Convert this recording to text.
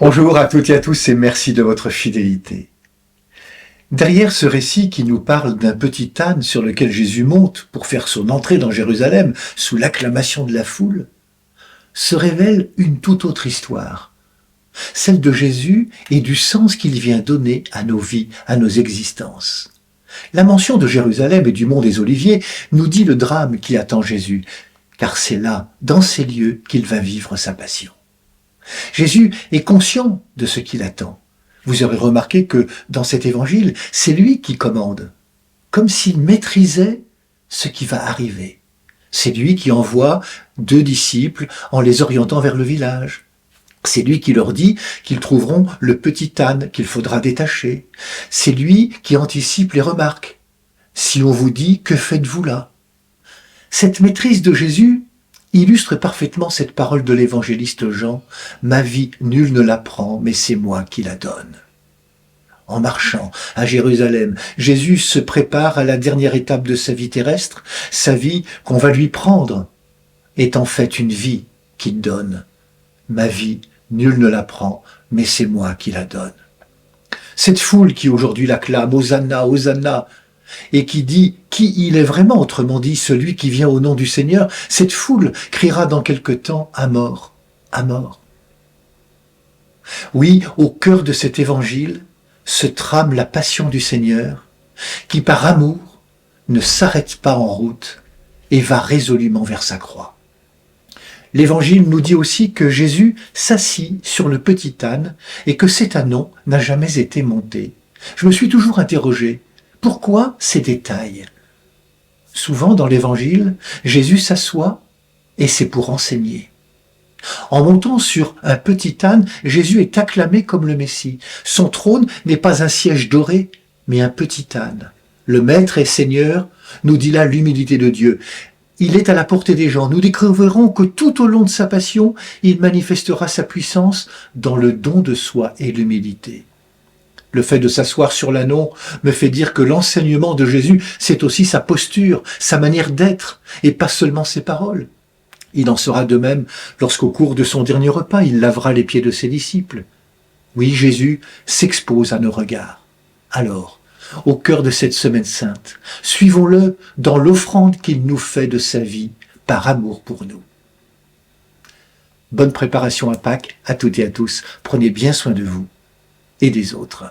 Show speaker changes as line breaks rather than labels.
Bonjour à toutes et à tous et merci de votre fidélité. Derrière ce récit qui nous parle d'un petit âne sur lequel Jésus monte pour faire son entrée dans Jérusalem sous l'acclamation de la foule, se révèle une toute autre histoire, celle de Jésus et du sens qu'il vient donner à nos vies, à nos existences. La mention de Jérusalem et du mont des Oliviers nous dit le drame qui attend Jésus, car c'est là, dans ces lieux, qu'il va vivre sa passion. Jésus est conscient de ce qu'il attend. Vous aurez remarqué que dans cet évangile, c'est lui qui commande, comme s'il maîtrisait ce qui va arriver. C'est lui qui envoie 2 disciples en les orientant vers le village. C'est lui qui leur dit qu'ils trouveront le petit âne qu'il faudra détacher. C'est lui qui anticipe les remarques. Si on vous dit, que faites-vous là? Cette maîtrise de Jésus illustre parfaitement cette parole de l'évangéliste Jean. Ma vie, nul ne la prend, mais c'est moi qui la donne. En marchant à Jérusalem, Jésus se prépare à la dernière étape de sa vie terrestre. Sa vie qu'on va lui prendre est en fait une vie qu'il donne. Ma vie, nul ne la prend, mais c'est moi qui la donne. Cette foule qui aujourd'hui l'acclame, Hosanna, Hosanna, et qui dit qui il est vraiment, autrement dit celui qui vient au nom du Seigneur, cette foule criera dans quelque temps à mort, à mort. Oui, au cœur de cet évangile se trame la passion du Seigneur, qui par amour ne s'arrête pas en route et va résolument vers sa croix. L'Évangile nous dit aussi que Jésus s'assit sur le petit âne et que cet ânon n'a jamais été monté. Je me suis toujours interrogé, pourquoi ces détails? Souvent dans l'Évangile, Jésus s'assoit et c'est pour enseigner. En montant sur un petit âne, Jésus est acclamé comme le Messie. Son trône n'est pas un siège doré, mais un petit âne. Le Maître et Seigneur nous dit là l'humilité de Dieu. Il est à la portée des gens. Nous découvrirons que tout au long de sa passion, il manifestera sa puissance dans le don de soi et l'humilité. Le fait de s'asseoir sur l'ânon me fait dire que l'enseignement de Jésus, c'est aussi sa posture, sa manière d'être, et pas seulement ses paroles. Il en sera de même lorsqu'au cours de son dernier repas, il lavera les pieds de ses disciples. Oui, Jésus s'expose à nos regards. Alors, au cœur de cette semaine sainte, suivons-le dans l'offrande qu'il nous fait de sa vie, par amour pour nous. Bonne préparation à Pâques, à toutes et à tous. Prenez bien soin de vous et des autres.